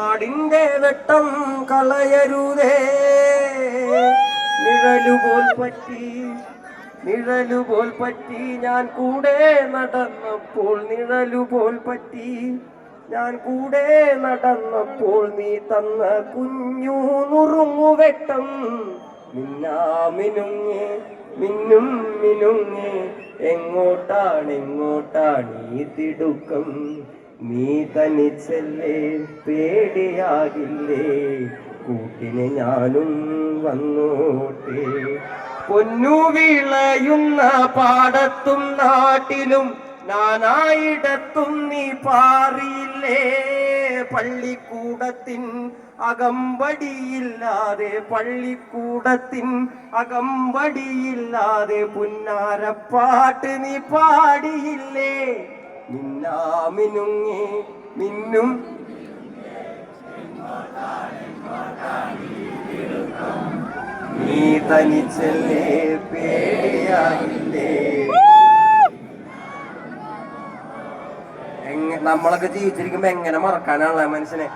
നാടിന്റെ വെട്ടം കളയരുതേ. നിഴലുപോൽ പറ്റി ഞാൻ കൂടെ നടന്നപ്പോൾ, നിഴലുപോൽ പറ്റി ഞാൻ കൂടെ നടന്നപ്പോൾ, നീ തന്ന കുഞ്ഞു നുറുങ്ങുവെട്ടം മിന്നാമിനുങ്ങേ മിന്നും മിനുങ്ങേ. എങ്ങോട്ടാണീ തിടുക്കം, നീ തനിച്ചല്ലേ പേടിയാകില്ലേ, കൂട്ടിന് ഞാനും വന്നോട്ടെ. പൊന്നു വിളയുന്ന പാടത്തും നാട്ടിലും നാനായിടത്തും നീ പാറിയില്ലേ. പള്ളിക്കൂടത്തിൻ അകമ്പടിയില്ലാതെ പുന്നാരപ്പാട്ട് നീ പാടിയില്ലേ. മിന്നാമിനുങ്ങേ മിന്നും നീ തനിച്ചല്ലേ പേടിയായില്ലേ. നമ്മളൊക്കെ ജീവിച്ചിരിക്കുമ്പോ എങ്ങനെ മറക്കാനാണല്ലോ മനുഷ്യനെ.